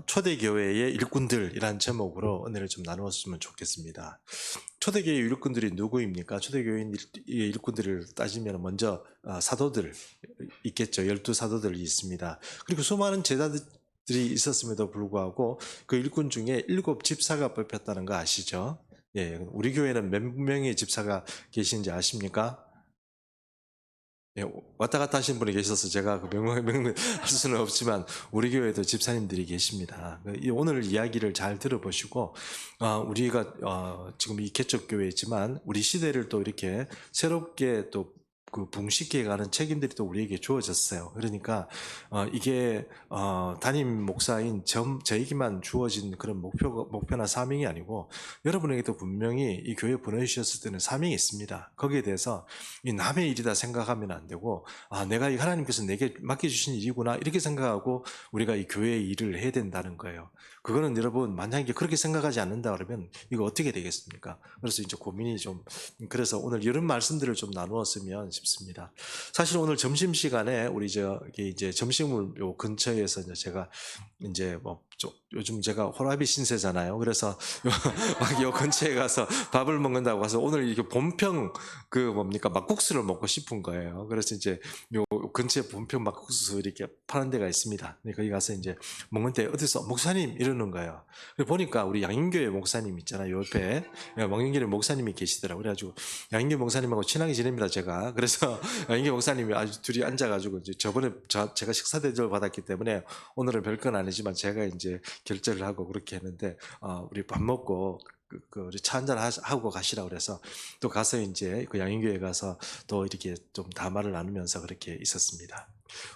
초대교회의 일꾼들이란 제목으로 은혜를 좀 나누었으면 좋겠습니다. 초대교회 일꾼들이 누구입니까? 초대교회 일꾼들을 따지면 먼저 사도들 있겠죠. 12사도들이 있습니다. 그리고 수많은 제자들이 있었음에도 불구하고 그 일꾼 중에 7집사가 뽑혔다는 거 아시죠? 예, 우리 교회는 몇 명의 집사가 계신지 아십니까? 예, 왔다 갔다 하시는 분이 계셔서 제가 그 명명할 수는 없지만 우리 교회도 집사님들이 계십니다. 오늘 이야기를 잘 들어보시고 우리가 지금 이 개척교회지만 우리 시대를 또 이렇게 새롭게 또 그 붕식해 가는 책임들이 또 우리에게 주어졌어요. 그러니까 이게 담임 목사인 저에게만 주어진 그런 목표나 사명이 아니고 여러분에게도 분명히 이 교회 보내주셨을 때는 사명이 있습니다. 거기에 대해서 이 남의 일이다 생각하면 안 되고 내가 이 하나님께서 내게 맡겨주신 일이구나 이렇게 생각하고 우리가 이 교회의 일을 해야 된다는 거예요. 그거는 여러분 만약에 그렇게 생각하지 않는다 그러면 이거 어떻게 되겠습니까? 그래서 이제 고민이 좀 그래서 오늘 이런 말씀들을 좀 나누었으면 싶습니다. 사실 오늘 점심시간에 우리 저기 이제 점심을 요 근처에서 이제 제가 이제 뭐 요즘 제가 호라비 신세잖아요. 그래서 요 근처에 가서 밥을 먹는다고 해서 오늘 이렇게 본평 그 뭡니까 막국수를 먹고 싶은 거예요. 그래서 이제 요 근처에 본평 막국수 이렇게 파는 데가 있습니다. 거기 가서 이제 먹는데 어디서 목사님 이러는 거예요. 보니까 우리 양인교회 목사님 있잖아요. 옆에 양인교회 목사님이 계시더라고요. 그래가지고 양인교회 목사님하고 친하게 지냅니다. 제가 그래서 양인교회 목사님이 아주 둘이 앉아가지고 이제 저번에 제가 식사 대접을 받았기 때문에 오늘은 별건 아니지만 제가 이제 결제를 하고 그렇게 했는데 우리 밥 먹고 우리 차 한잔 하고 가시라 그래서 또 가서 이제 그 양인교회 가서 또 이렇게 좀 담화를 나누면서 그렇게 있었습니다.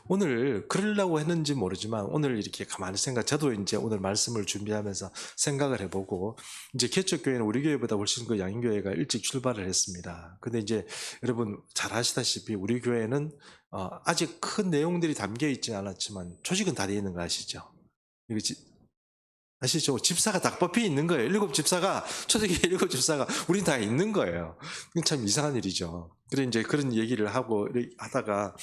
오늘 그러려고 했는지 모르지만 오늘 이렇게 가만히 저도 이제 오늘 말씀을 준비하면서 생각을 해보고 이제 개척교회는 우리 교회보다 훨씬 그 양인교회가 일찍 출발을 했습니다. 근데 이제 여러분 잘 아시다시피 우리 교회는 아직 큰 내용들이 담겨 있지는 않았지만 조직은 다 되어 있는 거 아시죠? 이거 아시죠? 집사가 다 뽑혀 있는 거예요. 7집사가, 초대교회 7집사가, 우린 다 있는 거예요. 참 이상한 일이죠. 그래, 이제 그런 얘기를 하고, 하다가,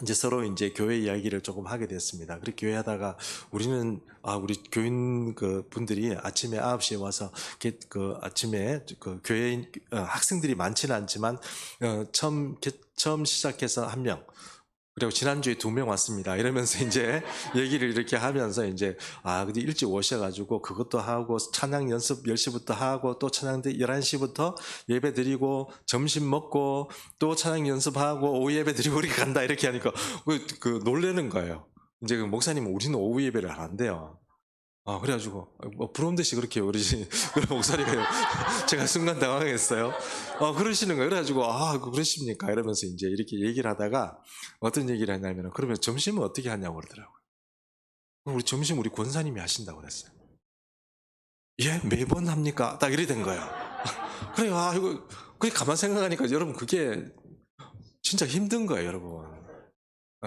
이제 서로 이제 교회 이야기를 조금 하게 됐습니다. 그렇게 교회 하다가 우리는, 우리 교인 그 분들이 아침에 9시에 와서, 그 아침에 그 교회인, 학생들이 많지는 않지만, 처음 시작해서 1명, 그리고 지난주에 2명 왔습니다. 이러면서 이제 얘기를 이렇게 하면서 이제, 근데 일찍 오셔가지고 그것도 하고 찬양 연습 10시부터 하고 또 찬양 11시부터 예배 드리고 점심 먹고 또 찬양 연습하고 오후 예배 드리고 이렇게 간다 이렇게 하니까 놀라는 거예요. 이제 그 목사님은 우리는 오후 예배를 안 한대요. 그래가지고, 부러운 듯이 그렇게 우리 목소리가, 제가 순간 당황했어요. 그러시는 거예요. 그래가지고, 그러십니까? 이러면서 이제 이렇게 얘기를 하다가, 어떤 얘기를 했냐면, 그러면 점심은 어떻게 하냐고 그러더라고요. 우리 점심 우리 권사님이 하신다고 그랬어요. 예? 매번 합니까? 딱 이래 된 거예요. 그래요. 이거, 그게 가만 생각하니까 여러분, 그게 진짜 힘든 거예요, 여러분.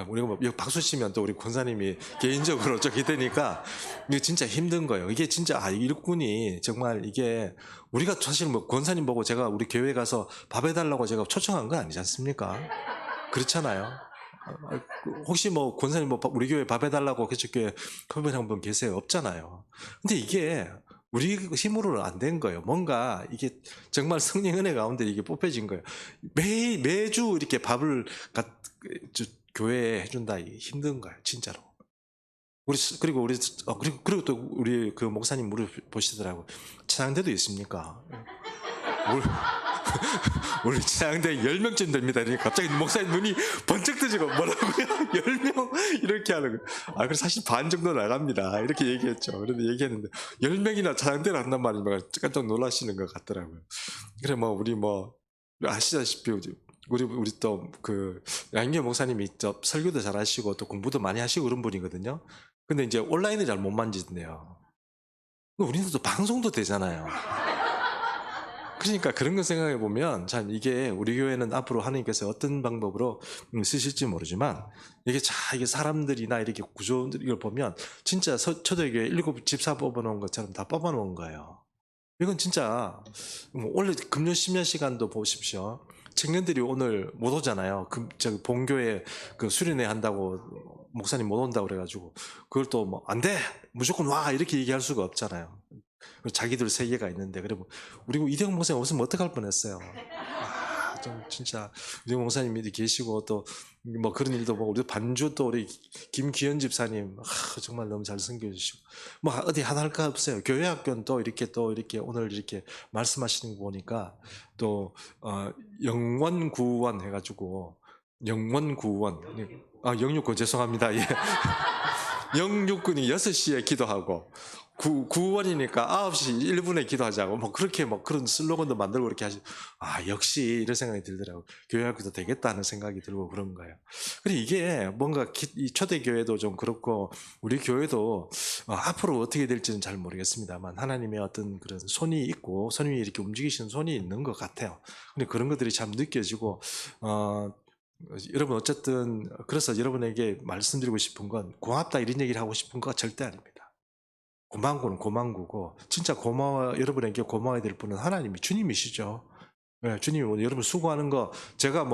우리가 뭐 박수 치면 또 우리 권사님이 개인적으로 저기 되니까 이게 진짜 힘든 거예요. 이게 진짜 일꾼이 정말 이게 우리가 사실 뭐 권사님 보고 제가 우리 교회 가서 밥 해달라고 제가 초청한 거 아니지 않습니까? 그렇잖아요. 혹시 뭐 권사님 뭐 우리 교회 밥 해달라고 개척교회 커뮤니티 한분 계세요? 없잖아요. 근데 이게 우리 힘으로는 안 된 거예요. 뭔가 이게 정말 성령 은혜 가운데 이게 뽑혀진 거예요. 매주 이렇게 밥을 교회에 해준다 이게 힘든 거예요, 진짜로. 그리고 또 우리 그 목사님 물어보시더라고. 찬양대도 있습니까? 우리 찬양대 10명쯤 됩니다. 그러니까 갑자기 목사님 눈이 번쩍 뜨지고 뭐라고요? 10명? 이렇게 하는 거예요. 그래서 사실 반 정도 나갑니다. 이렇게 얘기했죠. 그런데 얘기했는데 10명이나 찬양대를 한단 말이면 깜짝 놀라시는 것 같더라고요. 그래 우리 아시다시피 우리 또 양규 목사님이 설교도 잘 하시고 또 공부도 많이 하시고 그런 분이거든요. 근데 이제 온라인을 잘 못 만지네요. 우리는 또 방송도 되잖아요. 그러니까 그런 거 생각해 보면 참 이게 우리 교회는 앞으로 하나님께서 어떤 방법으로 쓰실지 모르지만 이게 사람들이나 이렇게 구조를 보면 진짜 초대교회 7집사 뽑아놓은 것처럼 다 뽑아놓은 거예요. 이건 진짜 원래 금요 심야 시간도 보십시오. 청년들이 오늘 못 오잖아요. 본교회 수련회 한다고 목사님 못 온다 그래가지고 그걸 또 뭐 안 돼! 무조건 와! 이렇게 얘기할 수가 없잖아요. 자기들 세계가 있는데, 그리고 우리 이대영 목사님 없으면 어떡할 뻔했어요. 좀 진짜 이대영 목사님이 계시고 또 뭐 그런 일도 보고, 우리 반주 또 우리 김기현 집사님 정말 너무 잘 섬겨주시고, 뭐 어디 하나 할 거 없어요. 교회 학교는 또 이렇게 오늘 이렇게 말씀하시는 거 보니까 또 영원구원 해가지고, 영원구원, 영육군 죄송합니다. 예. 영육군이 6시에 기도하고 구원이니까 9시 1분에 기도하자고, 뭐 그렇게 뭐 그런 슬로건도 만들고 그렇게 하시. 역시 이런 생각이 들더라고요. 교회학교도 되겠다 하는 생각이 들고 그런 거예요. 그리고 이게 뭔가 이 초대교회도 좀 그렇고 우리 교회도 앞으로 어떻게 될지는 잘 모르겠습니다만, 하나님의 어떤 그런 손이 있고, 손이 이렇게 움직이시는 손이 있는 것 같아요. 근데 그런 것들이 참 느껴지고, 여러분 어쨌든 그래서 여러분에게 말씀드리고 싶은 건, 고맙다 이런 얘기를 하고 싶은 거 절대 아닙니다. 고만고는 고만고고, 진짜 여러분에게 고마워야 될 분은 하나님이, 주님이시죠. 네, 주님이 뭐 여러분 수고하는 거, 제가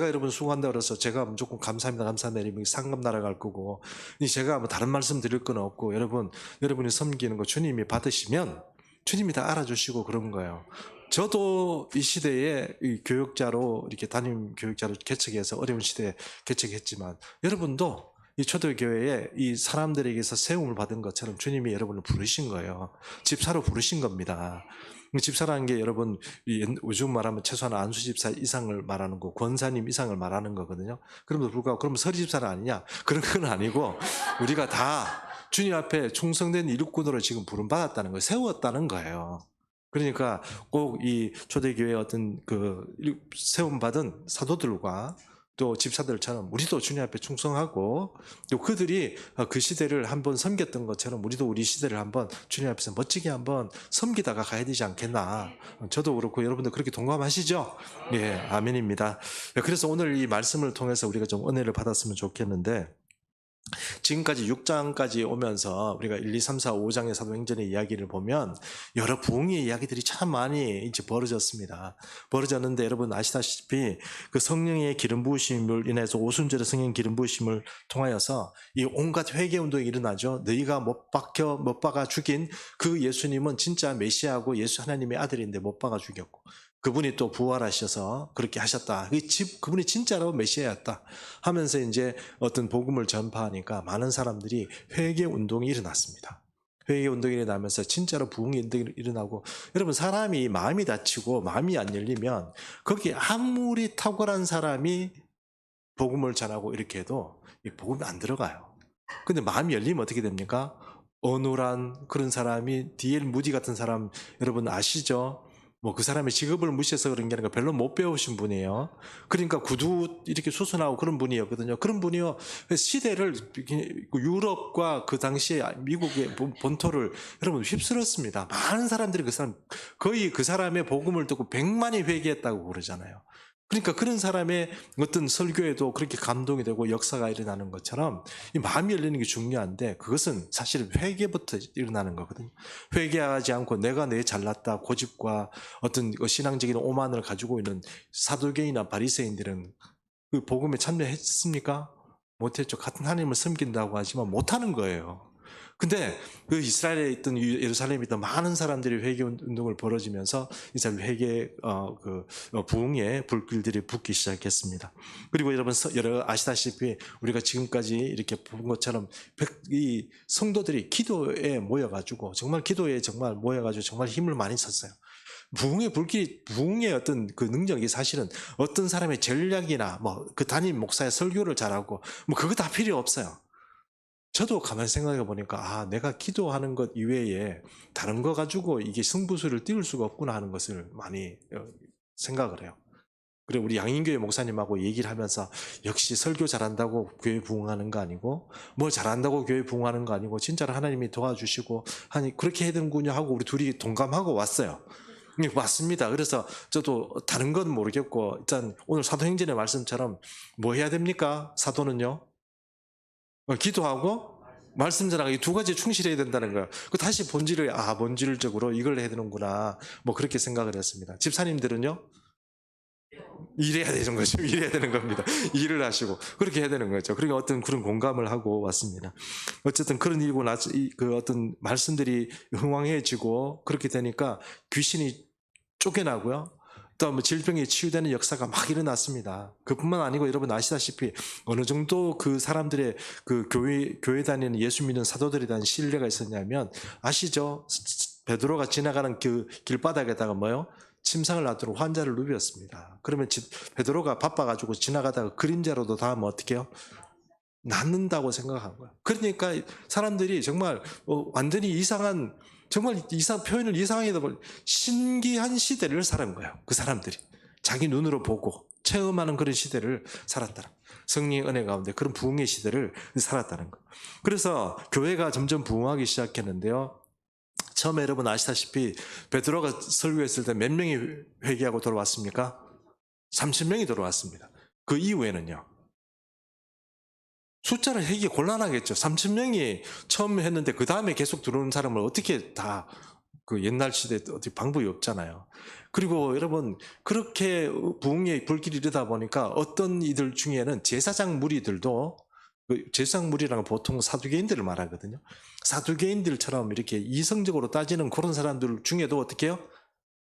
여러분 수고한다 그래서 제가 무조건 감사합니다 이러면 상금 날아갈 거고, 제가 뭐 다른 말씀 드릴 건 없고, 여러분이 섬기는 거 주님이 받으시면 주님이 다 알아주시고 그런 거예요. 저도 이 시대에 교육자로, 이렇게 담임 교육자로 개척해서 어려운 시대에 개척했지만, 여러분도 이 초대교회에 이 사람들에게서 세움을 받은 것처럼 주님이 여러분을 부르신 거예요. 집사로 부르신 겁니다. 집사라는 게 여러분, 요즘 말하면 최소한 안수집사 이상을 말하는 거, 권사님 이상을 말하는 거거든요. 그럼에도 불구하고 그러면 서리집사는 아니냐? 그런 건 아니고, 우리가 다 주님 앞에 충성된 일꾼으로 지금 부름받았다는 거예요. 세웠다는 거예요. 그러니까 꼭 이 초대교회의 어떤 그 세움받은 사도들과 또 집사들처럼 우리도 주님 앞에 충성하고, 또 그들이 그 시대를 한번 섬겼던 것처럼 우리도 우리 시대를 한번 주님 앞에서 멋지게 한번 섬기다가 가야 되지 않겠나. 저도 그렇고 여러분들 그렇게 동감하시죠? 예, 아멘입니다. 그래서 오늘 이 말씀을 통해서 우리가 좀 은혜를 받았으면 좋겠는데, 지금까지 6장까지 오면서 우리가 1, 2, 3, 4, 5장의 사도행전의 이야기를 보면 여러 부흥의 이야기들이 참 많이 이제 벌어졌는데, 여러분 아시다시피 그 성령의 기름 부으심을 인해서, 오순절의 성령 기름 부으심을 통하여서 이 온갖 회개 운동이 일어나죠. 너희가 못 박아 죽인 그 예수님은 진짜 메시아고 예수 하나님의 아들인데 못 박아 죽였고, 그분이 또 부활하셔서 그렇게 하셨다. 그분이 진짜로 메시아였다 하면서 이제 어떤 복음을 전파하니까 많은 사람들이 회개 운동이 일어났습니다. 회개 운동이 일어나면서 진짜로 부흥이 일어나고, 여러분 사람이 마음이 닫히고 마음이 안 열리면 거기 아무리 탁월한 사람이 복음을 전하고 이렇게 해도 이 복음이 안 들어가요. 근데 마음이 열리면 어떻게 됩니까? 어눌한 그런 사람이, D.L. 무디 같은 사람 여러분 아시죠? 뭐 그 사람의 직업을 무시해서 그런 게 아니라 별로 못 배우신 분이에요. 그러니까 구두 이렇게 수순하고 그런 분이었거든요. 그런 분이요, 시대를, 유럽과 그 당시에 미국의 본토를 여러분 휩쓸었습니다. 많은 사람들이 거의 그 사람의 복음을 듣고 100만이 회개했다고 그러잖아요. 그러니까 그런 사람의 어떤 설교에도 그렇게 감동이 되고 역사가 일어나는 것처럼 이 마음이 열리는 게 중요한데, 그것은 사실 회개부터 일어나는 거거든요. 회개하지 않고 내가 잘났다 고집과 어떤 신앙적인 오만을 가지고 있는 사두개인이나 바리새인들은 그 복음에 참여했습니까? 못했죠. 같은 하나님을 섬긴다고 하지만 못하는 거예요. 근데 그 이스라엘에 있던, 예루살렘에 있던 많은 사람들이 회개 운동을 벌어지면서 이스라엘 회개 부흥의 불길들이 붙기 시작했습니다. 그리고 여러분 아시다시피 우리가 지금까지 이렇게 본 것처럼 이 성도들이 기도에 모여가지고 정말 정말 힘을 많이 썼어요. 부흥의 어떤 그 능력이 사실은 어떤 사람의 전략이나 뭐 그 담임 목사의 설교를 잘하고 뭐 그거 다 필요 없어요. 저도 가만히 생각해 보니까 내가 기도하는 것 이외에 다른 거 가지고 이게 승부수를 띄울 수가 없구나 하는 것을 많이 생각을 해요. 그리고 우리 양인교회 목사님하고 얘기를 하면서, 역시 설교 잘한다고 교회 부흥하는 거 아니고, 뭐 잘한다고 교회 부흥하는 거 아니고, 진짜로 하나님이 도와주시고 하니 그렇게 해야 되는군요 하고 우리 둘이 동감하고 왔어요. 맞습니다. 그래서 저도 다른 건 모르겠고, 일단 오늘 사도행전의 말씀처럼 뭐 해야 됩니까? 사도는요, 기도하고 말씀 전하고 이 두 가지에 충실해야 된다는 거예요. 다시 본질적으로 이걸 해야 되는구나, 뭐 그렇게 생각을 했습니다. 집사님들은요? 일해야 되는 거죠. 일해야 되는 겁니다. 일을 하시고 그렇게 해야 되는 거죠. 그러니까 어떤 그런 공감을 하고 왔습니다. 어쨌든 그런 일고 나서 그 어떤 말씀들이 흥왕해지고 그렇게 되니까 귀신이 쫓겨나고요. 또 뭐 질병이 치유되는 역사가 막 일어났습니다. 그뿐만 아니고 여러분 아시다시피 어느 정도 그 사람들의 그 교회 다니는 예수 믿는 사도들에 대한 신뢰가 있었냐면 아시죠? 베드로가 지나가는 그 길바닥에다가 뭐요? 침상을 놔두고 환자를 누볐습니다. 그러면 베드로가 바빠가지고 지나가다가 그림자로도 닿으면 어떻게 해요? 낫는다고 생각한 거예요. 그러니까 사람들이 정말 완전히 이상한 정말 표현을 이상하게 해도 신기한 시대를 살은 거예요. 그 사람들이 자기 눈으로 보고 체험하는 그런 시대를 살았다는 거예요. 성령의 은혜 가운데 그런 부흥의 시대를 살았다는 거예요. 그래서 교회가 점점 부흥하기 시작했는데요. 처음에 여러분 아시다시피 베드로가 설교했을 때 몇 명이 회개하고 돌아왔습니까? 30명이 돌아왔습니다. 그 이후에는요. 숫자를 하기 곤란하겠죠. 30명이 처음 했는데 그 다음에 계속 들어오는 사람을 어떻게 다 그 옛날 시대에 어떻게 방법이 없잖아요. 그리고 여러분 그렇게 부흥의 불길이 이르다 보니까 어떤 이들 중에는 제사장 무리들도 제사장 무리라는 보통 사두개인들을 말하거든요. 사두개인들처럼 이렇게 이성적으로 따지는 그런 사람들 중에도 어떻게 해요?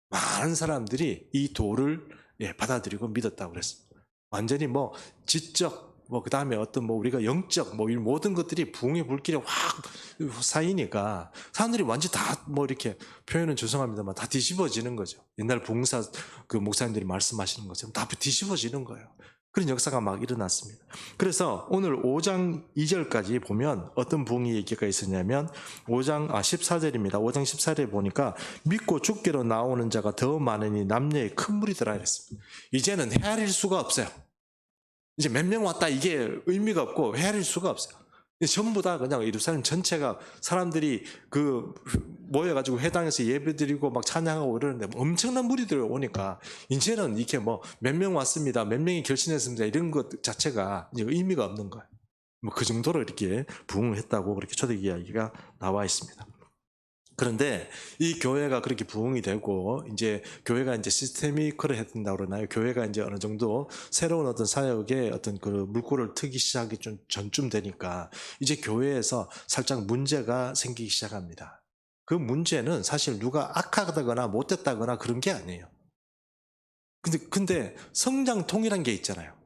많은 사람들이 이 도를 받아들이고 믿었다고 그랬습니다. 완전히 뭐 지적 그 다음에 어떤 우리가 영적 이 모든 것들이 부흥의 불길에 확 쌓이니까 사람들이 완전 다 이렇게 표현은 죄송합니다만 다 뒤집어지는 거죠. 옛날 부흥사 그 목사님들이 말씀하시는 것처럼 다 뒤집어지는 거예요. 그런 역사가 막 일어났습니다. 그래서 오늘 5장 2절까지 보면 어떤 부흥의 얘기가 있었냐면 14절입니다. 5장 14절에 보니까 믿고 죽기로 나오는 자가 더 많으니 남녀의 큰 무리더라 이랬습니다. 이제는 헤아릴 수가 없어요. 이제 몇 명 왔다 이게 의미가 없고 헤아릴 수가 없어요. 전부 다 그냥 예루살렘 전체가 사람들이 모여가지고 회당에서 예배드리고 막 찬양하고 이러는데 엄청난 무리들이 오니까 이제는 이렇게 몇 명 왔습니다, 몇 명이 결신했습니다 이런 것 자체가 이제 의미가 없는 거예요. 그 정도로 이렇게 부흥을 했다고 그렇게 초대기 이야기가 나와 있습니다. 그런데 이 교회가 그렇게 부흥이 되고 이제 교회가 이제 시스테미컬을 해야 된다고 그러나요? 교회가 이제 어느 정도 새로운 어떤 사역에 어떤 그 물꼬를 트기 시작이 좀 전쯤 되니까 이제 교회에서 살짝 문제가 생기기 시작합니다. 그 문제는 사실 누가 악하다거나 못됐다거나 그런 게 아니에요. 근데 성장통이란 게 있잖아요.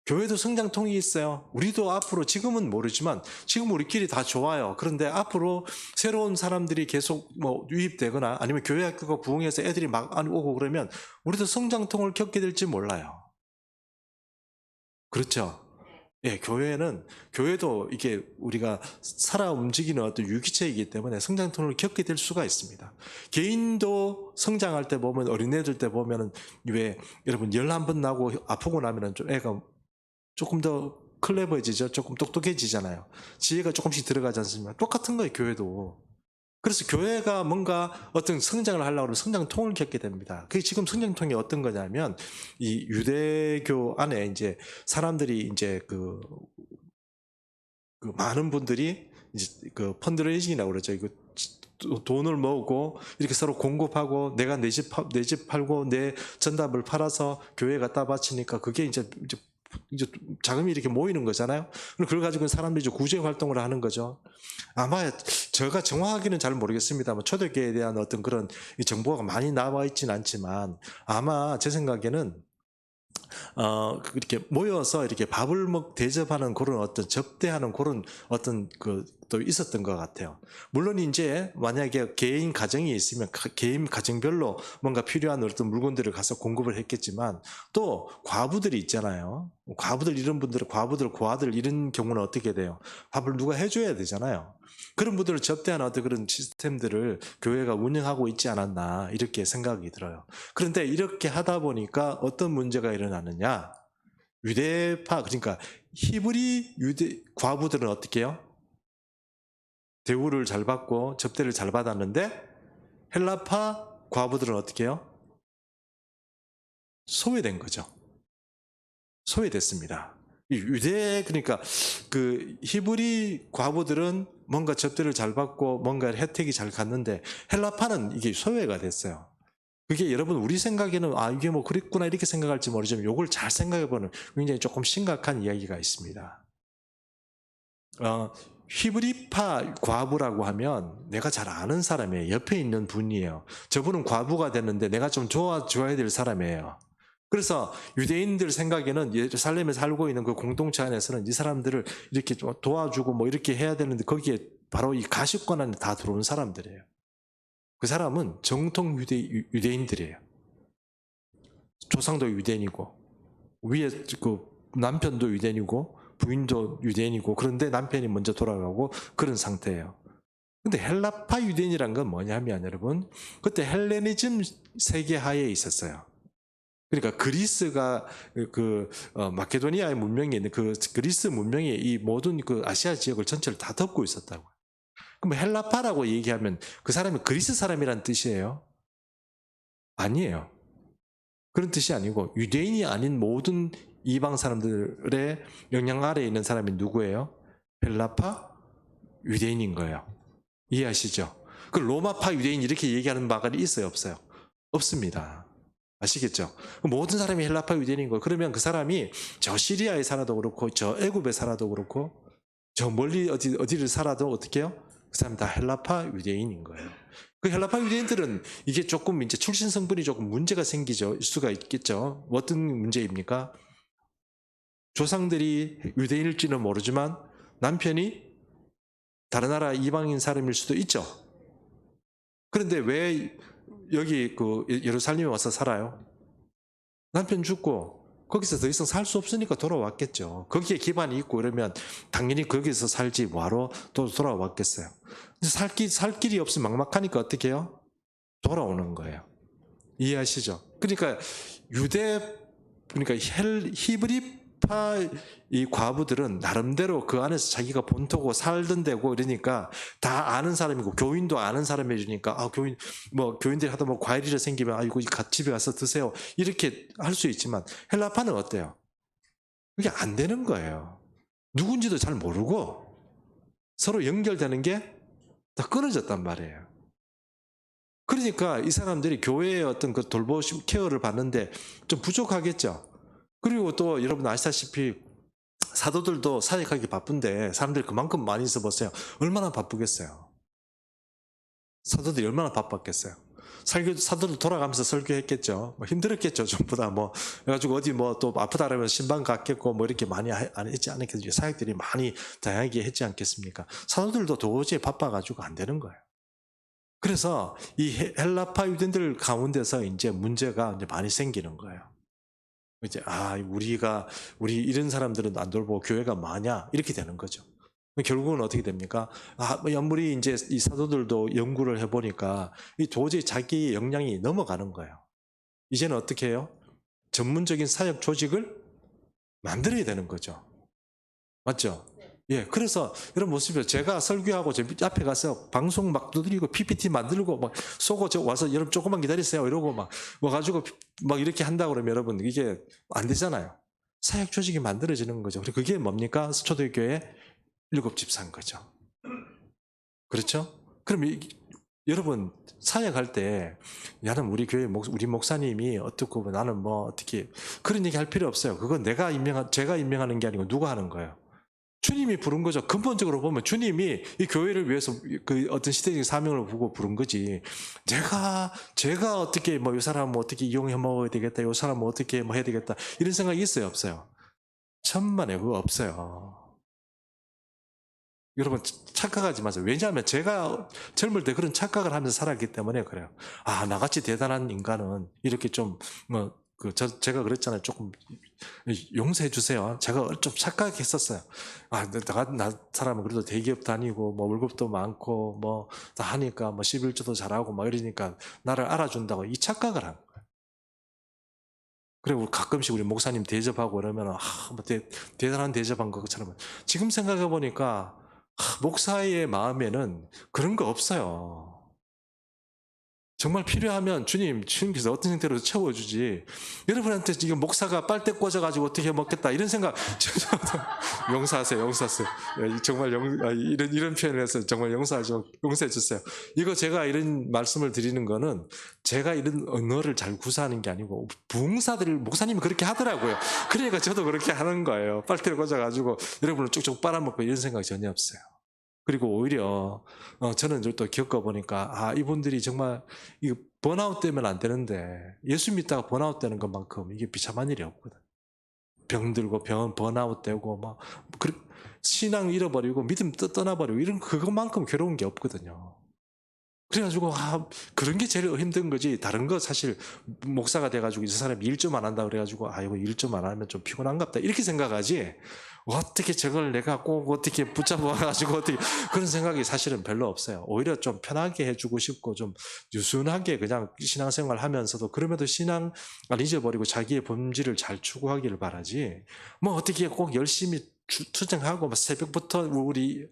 교회도 성장통이 있어요. 우리도 앞으로 지금은 모르지만 지금 우리끼리 다 좋아요. 그런데 앞으로 새로운 사람들이 계속 유입되거나 아니면 교회 학교가 부흥해서 애들이 막 안 오고 그러면 우리도 성장통을 겪게 될지 몰라요. 그렇죠? 예, 교회도 이게 우리가 살아 움직이는 어떤 유기체이기 때문에 성장통을 겪게 될 수가 있습니다. 개인도 성장할 때 보면 어린애들 때 보면은 왜 여러분 열 한 번 나고 아프고 나면은 좀 애가 조금 더 클레버해지죠. 조금 똑똑해지잖아요. 지혜가 조금씩 들어가지 않습니까? 똑같은 거예요, 교회도. 그래서 교회가 뭔가 어떤 성장을 하려고 하면 성장통을 겪게 됩니다. 그게 지금 성장통이 어떤 거냐면, 이 유대교 안에 이제 사람들이 이제 그 많은 분들이 이제 그 펀드레이징이라고 그러죠. 이거 돈을 모으고 이렇게 서로 공급하고 내가 내 집 팔고 내 전답을 팔아서 교회에 갖다 바치니까 그게 이제 자금이 이렇게 모이는 거잖아요. 그걸 가지고 사람들이 이제 구제 활동을 하는 거죠. 아마 제가 정확하게는 잘 모르겠습니다만 초대교회에 대한 어떤 그런 정보가 많이 나와 있지는 않지만 아마 제 생각에는 이렇게 모여서 이렇게 밥을 대접하는 그런 어떤 접대하는 그런 어떤 또 있었던 것 같아요. 물론 이제 만약에 개인 가정이 있으면 개인 가정별로 뭔가 필요한 어떤 물건들을 가서 공급을 했겠지만 또 과부들이 있잖아요. 과부들, 고아들 이런 경우는 어떻게 돼요? 밥을 누가 해줘야 되잖아요. 그런 분들을 접대하는 어떤 그런 시스템들을 교회가 운영하고 있지 않았나 이렇게 생각이 들어요. 그런데 이렇게 하다 보니까 어떤 문제가 일어나느냐? 유대파 그러니까 히브리 유대 과부들은 어떻게 해요? 대우를 잘 받고 접대를 잘 받았는데 헬라파 과부들은 어떻게 해요? 소외된 거죠. 소외됐습니다. 그러니까 그 히브리 과부들은 뭔가 접대를 잘 받고 뭔가 혜택이 잘 갔는데 헬라파는 이게 소외가 됐어요. 그게 여러분 우리 생각에는 아 이게 뭐 그랬구나 이렇게 생각할지 모르지만 요걸 잘 생각해보는 굉장히 조금 심각한 이야기가 있습니다. 히브리파 과부라고 하면 내가 잘 아는 사람이에요. 옆에 있는 분이에요. 저분은 과부가 됐는데 내가 좀 도와줘야 될 사람이에요. 그래서 유대인들 생각에는 예루살렘에 살고 있는 그 공동체 안에서는 이 사람들을 이렇게 좀 도와주고 뭐 이렇게 해야 되는데 거기에 바로 이 가시권 안에 다 들어온 사람들이에요. 그 사람은 정통 유대인들이에요. 조상도 유대인이고 위에 그 남편도 유대인이고 부인도 유대인이고 그런데 남편이 먼저 돌아가고 그런 상태예요. 근데 헬라파 유대인이란 건 뭐냐면 여러분 그때 헬레니즘 세계 하에 있었어요. 그러니까 그리스가 마케도니아의 문명이 있는 그 그리스 문명이 이 모든 그 아시아 지역을 전체를 다 덮고 있었다고. 그럼 헬라파라고 얘기하면 그 사람이 그리스 사람이란 뜻이에요? 아니에요. 그런 뜻이 아니고 유대인이 아닌 모든 이방 사람들의 영향 아래에 있는 사람이 누구예요? 헬라파 유대인인 거예요. 이해하시죠? 그 로마파 유대인 이렇게 얘기하는 바가 있어요, 없어요? 없습니다. 아시겠죠? 모든 사람이 헬라파 유대인인 거예요. 그러면 그 사람이 저 시리아에 살아도 그렇고 저 애굽에 살아도 그렇고 저 멀리 어디를 살아도 어떻게 해요? 그 사람 다 헬라파 유대인인 거예요. 그 헬라파 유대인들은 이게 조금 이제 출신 성분이 조금 문제가 생기죠. 수가 있겠죠. 어떤 문제입니까? 조상들이 유대인일지는 모르지만 남편이 다른 나라 이방인 사람일 수도 있죠. 그런데 왜 여기 그 예루살렘에 와서 살아요? 남편 죽고 거기서 더 이상 살 수 없으니까 돌아왔겠죠. 거기에 기반이 있고 그러면 당연히 거기서 살지 뭐하러 또 돌아왔겠어요. 살 길이 없으면 막막하니까 어떻게 해요? 돌아오는 거예요. 이해하시죠? 그러니까 그러니까 히브리파 이 과부들은 나름대로 그 안에서 자기가 본토고 살던 데고 이러니까 다 아는 사람이고 교인도 아는 사람이니까 교인들이 하다 뭐 과일이라 생기면 이거 집에 가서 드세요 이렇게 할 수 있지만 헬라파는 어때요? 그게 안 되는 거예요. 누군지도 잘 모르고 서로 연결되는 게 다 끊어졌단 말이에요. 그러니까 이 사람들이 교회의 어떤 그 돌보심 케어를 받는데 좀 부족하겠죠. 그리고 또 여러분 아시다시피 사도들도 사역하기 바쁜데 사람들이 그만큼 많이 있어보세요. 얼마나 바쁘겠어요. 사도들이 얼마나 바빴겠어요. 사도들 돌아가면서 설교했겠죠. 뭐 힘들었겠죠. 전부 다 뭐 해가지고 어디 뭐 또 아프다 그러면 신방 갔겠고 뭐 이렇게 많이 했지 않겠죠. 사역들이 많이 다양하게 했지 않겠습니까? 사도들도 도저히 바빠가지고 안 되는 거예요. 그래서 이 헬라파 유대인들 가운데서 이제 문제가 이제 많이 생기는 거예요. 이제 우리 이런 사람들은 안 돌보고 교회가 많냐 이렇게 되는 거죠. 결국은 어떻게 됩니까? 아무리 이제 이 사도들도 연구를 해보니까 이 도저히 자기 역량이 넘어가는 거예요. 이제는 어떻게 해요? 전문적인 사역 조직을 만들어야 되는 거죠. 맞죠? 예, 그래서 이런 모습이에요. 제가 설교하고 제 앞에 가서 방송 막 두드리고 PPT 만들고 막 쏘고 와서 여러분 조금만 기다리세요 이러고 막 와가지고 막 이렇게 한다고 그러면 여러분 이게 안 되잖아요. 사역 조직이 만들어지는 거죠. 그리고 그게 뭡니까? 초대교회 7집사인 거죠. 그렇죠? 그럼 여러분 사역할 때 나는 우리 교회 우리 목사님이 어떻고 나는 뭐 어떻게 그런 얘기 할 필요 없어요. 그건 제가 임명하는 게 아니고 누가 하는 거예요. 주님이 부른 거죠. 근본적으로 보면 주님이 이 교회를 위해서 그 어떤 시대적인 사명을 보고 부른 거지. 제가 어떻게 뭐 이 사람 뭐 어떻게 이용해 먹어야 되겠다. 이 사람 뭐 어떻게 뭐 해야 되겠다. 이런 생각이 있어요, 없어요? 천만에 그거 없어요. 여러분 착각하지 마세요. 왜냐하면 제가 젊을 때 그런 착각을 하면서 살았기 때문에 그래요. 나같이 대단한 인간은 이렇게 좀 제가 그랬잖아요. 조금 용서해 주세요. 제가 좀 착각했었어요. 나 사람은 그래도 대기업 다니고 뭐 월급도 많고 뭐 다 하니까 뭐 11조도 잘하고 막 이러니까 나를 알아준다고 이 착각을 한 거예요. 그리고 가끔씩 우리 목사님 대접하고 그러면 뭐 대단한 대접한 것처럼 지금 생각해 보니까 목사의 마음에는 그런 거 없어요. 정말 필요하면 주님께서 어떤 형태로 채워주지. 여러분한테 지금 목사가 빨대 꽂아가지고 어떻게 먹겠다 이런 생각. 용서하세요, 용서하세요. 정말 이런 표현을 해서 정말 용서해 주세요. 이거 제가 이런 말씀을 드리는 거는 제가 이런 언어를 잘 구사하는 게 아니고 목사님이 그렇게 하더라고요. 그러니까 저도 그렇게 하는 거예요. 빨대를 꽂아가지고 여러분을 쭉쭉 빨아먹고 이런 생각이 전혀 없어요. 그리고 오히려 저는 또 겪어보니까 이분들이 정말 이거 번아웃 되면 안 되는데 예수 믿다가 번아웃 되는 것만큼 이게 비참한 일이 없거든. 병들고 병원 번아웃 되고 막 신앙 잃어버리고 믿음 떠나버리고 이런 그것만큼 괴로운 게 없거든요. 그래가지고 그런 게 제일 힘든 거지. 다른 거 사실 목사가 돼가지고 이 사람이 일 좀 안 한다 그래가지고 이거 일 좀 안 하면 좀 피곤한갑다 이렇게 생각하지. 어떻게 저걸 내가 꼭 어떻게 붙잡아가지고 어떻게 그런 생각이 사실은 별로 없어요. 오히려 좀 편하게 해주고 싶고 좀 유순하게 그냥 신앙생활 하면서도 그럼에도 신앙 안 잊어버리고 자기의 본질을 잘 추구하기를 바라지. 뭐 어떻게 꼭 열심히 투쟁하고 새벽부터 우리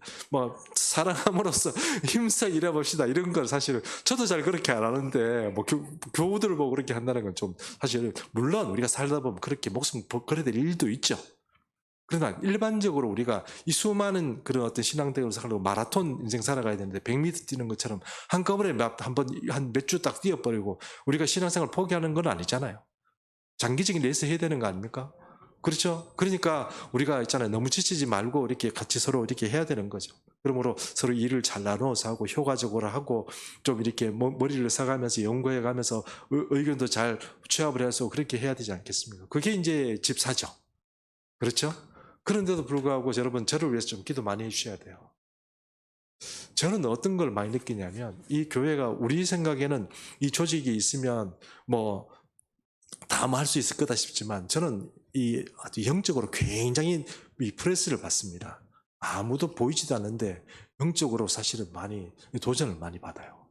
사랑함으로써 힘써 일해봅시다 이런 걸 사실은 저도 잘 그렇게 안 하는데 교우들을 보고 그렇게 한다는 건 좀 사실 물론 우리가 살다 보면 그렇게 목숨 걸어야 될 일도 있죠. 그러나 일반적으로 우리가 이 수많은 그런 어떤 신앙대회를 살고 마라톤 인생 살아가야 되는데 100m 뛰는 것처럼 한꺼번에 한 몇 주 딱 뛰어버리고 우리가 신앙생활 포기하는 건 아니잖아요. 장기적인 레이스 해야 되는 거 아닙니까? 그렇죠? 그러니까 우리가 있잖아요. 너무 지치지 말고 이렇게 같이 서로 이렇게 해야 되는 거죠. 그러므로 서로 일을 잘 나눠서 하고 효과적으로 하고 좀 이렇게 머리를 써가면서 연구해 가면서 의견도 잘 취합을 해서 그렇게 해야 되지 않겠습니까? 그게 이제 집사죠. 그렇죠? 그런데도 불구하고 여러분 저를 위해서 좀 기도 많이 해주셔야 돼요. 저는 어떤 걸 많이 느끼냐면 이 교회가 우리 생각에는 이 조직이 있으면 다 할 수 있을 거다 싶지만 저는 이 영적으로 굉장히 이 프레스를 받습니다. 아무도 보이지도 않는데 영적으로 사실은 많이 도전을 많이 받아요.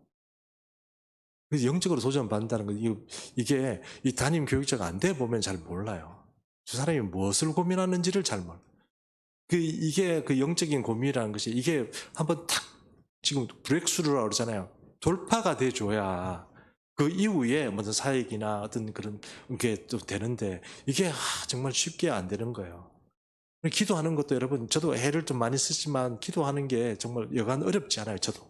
영적으로 도전 받는다는 건 이게 이 담임 교육자가 안 돼 보면 잘 몰라요. 저 사람이 무엇을 고민하는지를 잘 몰라요. 이게 그 영적인 고민이라는 것이 이게 한번 탁 지금 브렉스루라고 그러잖아요. 돌파가 돼줘야 그 이후에 무슨 사역이나 어떤 그런 게 또 되는데 이게 정말 쉽게 안 되는 거예요. 기도하는 것도 여러분 저도 애를 좀 많이 쓰지만 기도하는 게 정말 여간 어렵지 않아요. 저도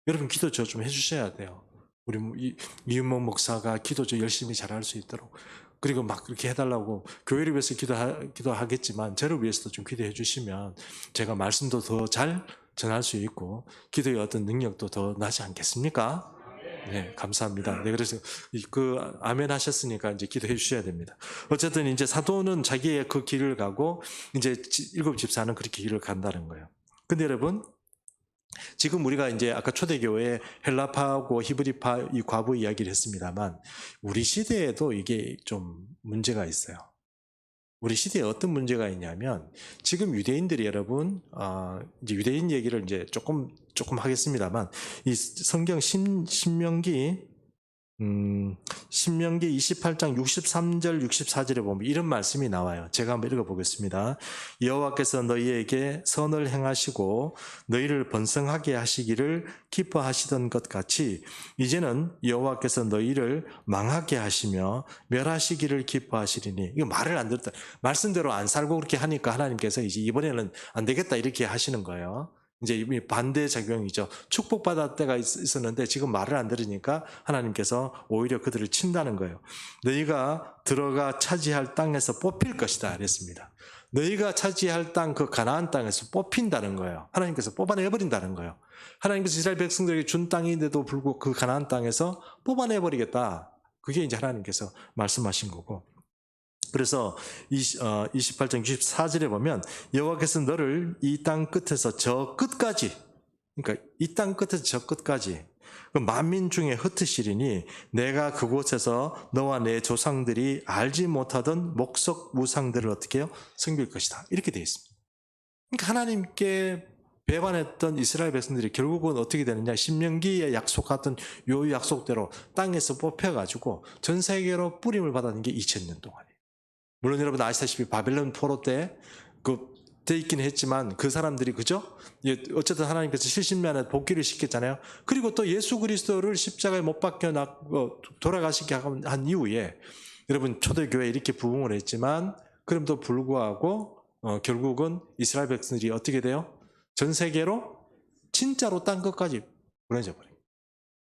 여러분 기도 저 좀 해주셔야 돼요. 우리 이윤목 목사가 기도 저 열심히 잘할 수 있도록 그리고 막 그렇게 해달라고 교회를 위해서 기도하겠지만 저를 위해서도 좀 기도해 주시면 제가 말씀도 더 잘 전할 수 있고 기도의 어떤 능력도 더 나지 않겠습니까? 네, 감사합니다. 네, 그래서 아멘 하셨으니까 이제 기도해 주셔야 됩니다. 어쨌든 이제 사도는 자기의 그 길을 가고 이제 일곱 집사는 그렇게 길을 간다는 거예요. 근데 여러분, 지금 우리가 이제 아까 초대교회 헬라파하고 히브리파 이 과부 이야기를 했습니다만 우리 시대에도 이게 좀 문제가 있어요. 우리 시대에 어떤 문제가 있냐면 지금 유대인들이 여러분 이제 유대인 얘기를 이제 조금 하겠습니다만 이 성경 신명기 28장 63절 64절에 보면 이런 말씀이 나와요. 제가 한번 읽어보겠습니다. 여호와께서 너희에게 선을 행하시고 너희를 번성하게 하시기를 기뻐하시던 것 같이 이제는 여호와께서 너희를 망하게 하시며 멸하시기를 기뻐하시리니 이거 말을 안 듣다. 말씀대로 안 살고 그렇게 하니까 하나님께서 이제 이번에는 안 되겠다 이렇게 하시는 거예요. 이제 반대 작용이죠. 축복받을 때가 있었는데 지금 말을 안 들으니까 하나님께서 오히려 그들을 친다는 거예요. 너희가 들어가 차지할 땅에서 뽑힐 것이다 그랬습니다. 너희가 차지할 땅 그 가나안 땅에서 뽑힌다는 거예요. 하나님께서 뽑아내버린다는 거예요. 하나님께서 이스라엘 백성들에게 준 땅인데도 불구하고 그 가나안 땅에서 뽑아내버리겠다. 그게 이제 하나님께서 말씀하신 거고. 그래서 28장 64절에 보면 여호와께서 너를 이 땅 끝에서 저 끝까지 그러니까 이 땅 끝에서 저 끝까지 그 만민 중에 흩으시리니 내가 그곳에서 너와 내 조상들이 알지 못하던 목석 우상들을 어떻게 해요? 섬길 것이다. 이렇게 되어 있습니다. 그러니까 하나님께 배반했던 이스라엘 백성들이 결국은 어떻게 되느냐 신명기에 약속했던 요 약속대로 땅에서 뽑혀가지고 전 세계로 뿌림을 받았는 게 2000년 동안이에요. 물론 여러분 아시다시피 바벨론 포로 때 그 돼 있긴 했지만 그 사람들이 그죠? 예, 어쨌든 하나님께서 70년에 복귀를 시켰잖아요. 그리고 또 예수 그리스도를 십자가에 못 박혀 돌아가시게 한 이후에 여러분 초대교회 이렇게 부흥을 했지만 그럼에도 불구하고 결국은 이스라엘 백성들이 어떻게 돼요? 전 세계로 진짜로 땅 끝까지 보내져 버려요.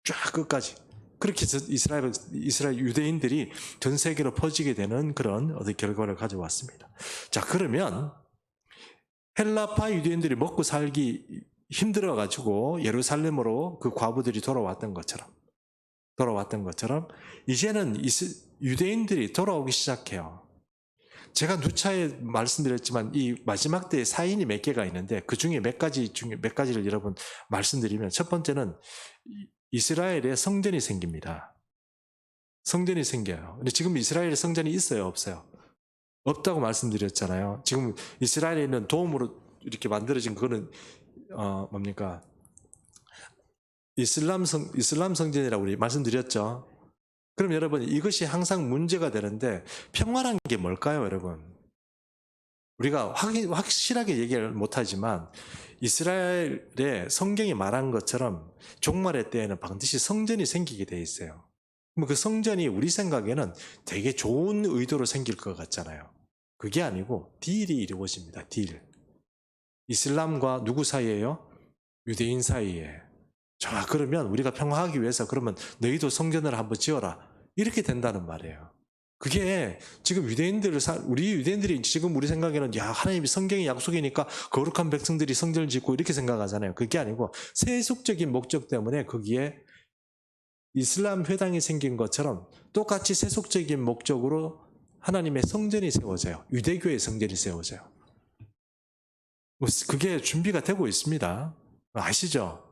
쫙 끝까지. 그렇게 이스라엘 유대인들이 전 세계로 퍼지게 되는 그런 어떤 결과를 가져왔습니다. 자, 그러면 헬라파 유대인들이 먹고 살기 힘들어가지고 예루살렘으로 그 과부들이 돌아왔던 것처럼 이제는 유대인들이 돌아오기 시작해요. 제가 누차에 말씀드렸지만 이 마지막 때에 사인이 몇 개가 있는데 그 중에 몇 가지를 여러분 말씀드리면 첫 번째는 이스라엘에 성전이 생깁니다. 성전이 생겨요. 근데 지금 이스라엘에 성전이 있어요, 없어요? 없다고 말씀드렸잖아요. 지금 이스라엘에 있는 도움으로 이렇게 만들어진 그거는 뭡니까? 이슬람 성전이라고 우리 말씀드렸죠. 그럼 여러분 이것이 항상 문제가 되는데 평화란 게 뭘까요, 여러분? 우리가 확실하게 얘기를 못하지만 이스라엘의 성경이 말한 것처럼 종말의 때에는 반드시 성전이 생기게 돼 있어요. 그럼 그 성전이 우리 생각에는 되게 좋은 의도로 생길 것 같잖아요. 그게 아니고 딜이 이루어집니다. 딜. 이슬람과 누구 사이에요? 유대인 사이에. 자, 그러면 우리가 평화하기 위해서 그러면 너희도 성전을 한번 지어라. 이렇게 된다는 말이에요. 그게 지금 우리 유대인들이 지금 우리 생각에는 야, 하나님이 성경의 약속이니까 거룩한 백성들이 성전을 짓고 이렇게 생각하잖아요. 그게 아니고 세속적인 목적 때문에 거기에 이슬람 회당이 생긴 것처럼 똑같이 세속적인 목적으로 하나님의 성전이 세워져요. 유대교의 성전이 세워져요. 그게 준비가 되고 있습니다. 아시죠?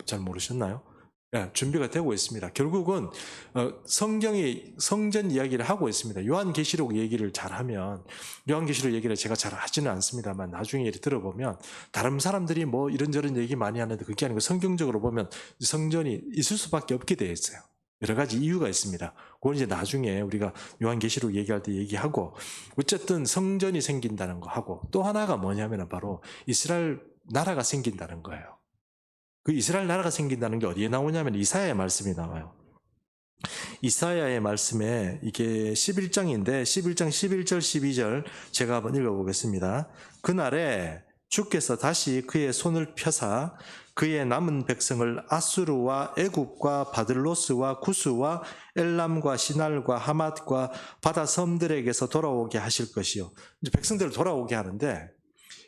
잘 모르셨나요? 네, 준비가 되고 있습니다. 결국은 성경이 성전 이야기를 하고 있습니다. 요한계시록 얘기를 잘하면 요한계시록 얘기를 제가 잘 하지는 않습니다만 나중에 들어보면 다른 사람들이 뭐 이런저런 얘기 많이 하는데 그게 아니고 성경적으로 보면 성전이 있을 수밖에 없게 되어 있어요. 여러 가지 이유가 있습니다. 그건 이제 나중에 우리가 요한계시록 얘기할 때 얘기하고 어쨌든 성전이 생긴다는 거 하고 또 하나가 뭐냐면 바로 이스라엘 나라가 생긴다는 거예요. 그 이스라엘 나라가 생긴다는 게 어디에 나오냐면 이사야의 말씀이 나와요. 이사야의 말씀에 이게 11장인데 11장 11절 12절 제가 한번 읽어보겠습니다. 그날에 주께서 다시 그의 손을 펴사 그의 남은 백성을 아수르와 애굽과 바들로스와 구스와 엘람과 시날과 하맛과 바다 섬들에게서 돌아오게 하실 것이요. 이제 백성들을 돌아오게 하는데